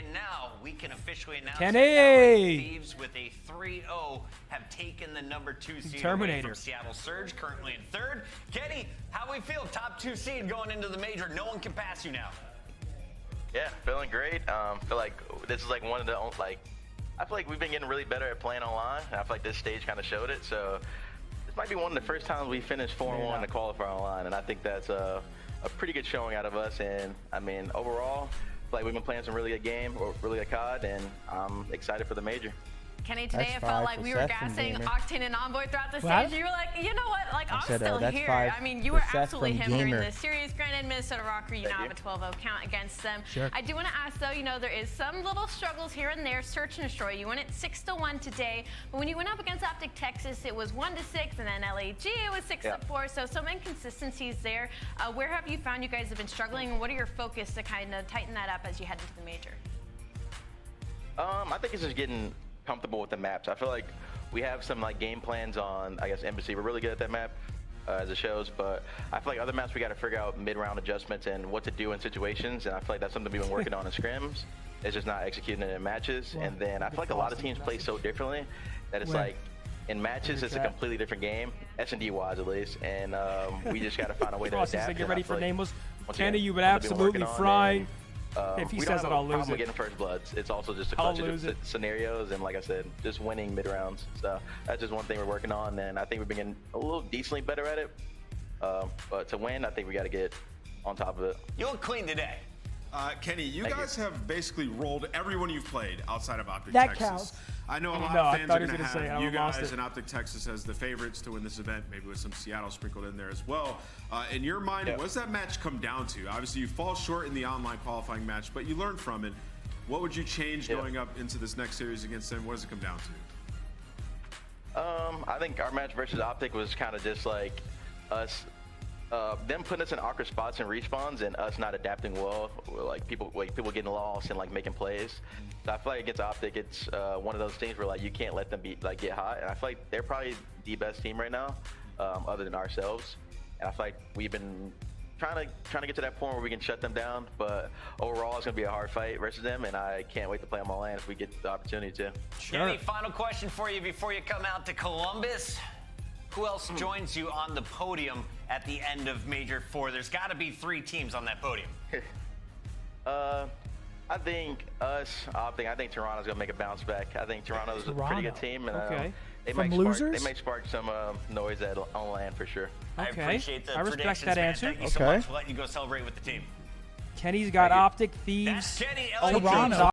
And now we can officially announce Kenny! that LA Thieves with a 3-0 have taken the number 2 seed away from Seattle Surge, currently in 3rd. Kenny, how we feel? Top 2 seed going into the major. No one can pass you now. Yeah, feeling great. Feel like this is like one of the I feel like we've been getting really better at playing online, and I feel like this stage kind of showed it. So this might be one of the first times we finished 4-1 in the qualifier online, and I think that's a pretty good showing out of us. And I mean, overall, I feel like we've been playing some really good game, or really good COD, and I'm excited for the major. Kenny, today it felt like we were gassing Octane and Envoy throughout the stage. You were like, you know what? Like, I'm still here. I mean, you were absolutely him during this series. Granted, Minnesota ROKKR, you now have a 12-0 count against them. Sure. I do want to ask, though, you know, there is some little struggles here and there. Search and destroy. You won it 6-1 today. But when you went up against Optic Texas, it was 1-6, and then LAG, it was 6-4. So some inconsistencies there. Where have you found you guys have been struggling, and what are your focus to kind of tighten that up as you head into the major? I think it's just getting comfortable with the maps. I feel like we have some game plans on, I guess, Embassy. We're really good at that map, as it shows, but I feel like other maps we got to figure out mid-round adjustments and what to do in situations, and I feel like that's something we've been working on in scrims. It's just not executing it in matches. And then I feel like a lot of teams play so differently that it's like in matches it's a completely different game, S&D wise at least, and we just got to find a way to adapt. Get ready for nameless. Kenny, you would absolutely fry. If he says it, I'll lose it. Getting first bloods. It's also just a bunch of scenarios, and like I said, just winning mid rounds. So that's just one thing we're working on, and I think we've been getting a little decently better at it. But to win, I think we got to get on top of it. You look clean today. Kenny, you guys have basically rolled everyone you've played outside of Optic That Texas. Counts. I know a lot of fans are going to have you guys and Optic Texas as the favorites to win this event, maybe with some Seattle sprinkled in there as well. In your mind, what does that match come down to? Obviously, you fall short in the online qualifying match, but you learned from it. What would you change going up into this next series against them? What does it come down to? I think our match versus Optic was kind of just like us. Them putting us in awkward spots and respawns, and us not adapting well, like people getting lost and making plays. So I feel like against Optic, it's one of those things where you can't let them get hot. And I feel like they're probably the best team right now, other than ourselves. And I feel like we've been trying to get to that point where we can shut them down. But overall, it's gonna be a hard fight versus them, and I can't wait to play them all in if we get the opportunity to. Sure. Any final question for you before you come out to Columbus? Who else joins you on the podium at the end of Major 4? There's got to be 3 teams on that podium. I think us, Optic, I think Toronto's going to make a bounce back. I think Toronto's a pretty good team. And, they may spark some noise on land for sure. I appreciate the predictions, respect that answer. Thank you so much for letting you go celebrate with the team. Kenny's got Optic, Thieves, That's Kenny, Toronto.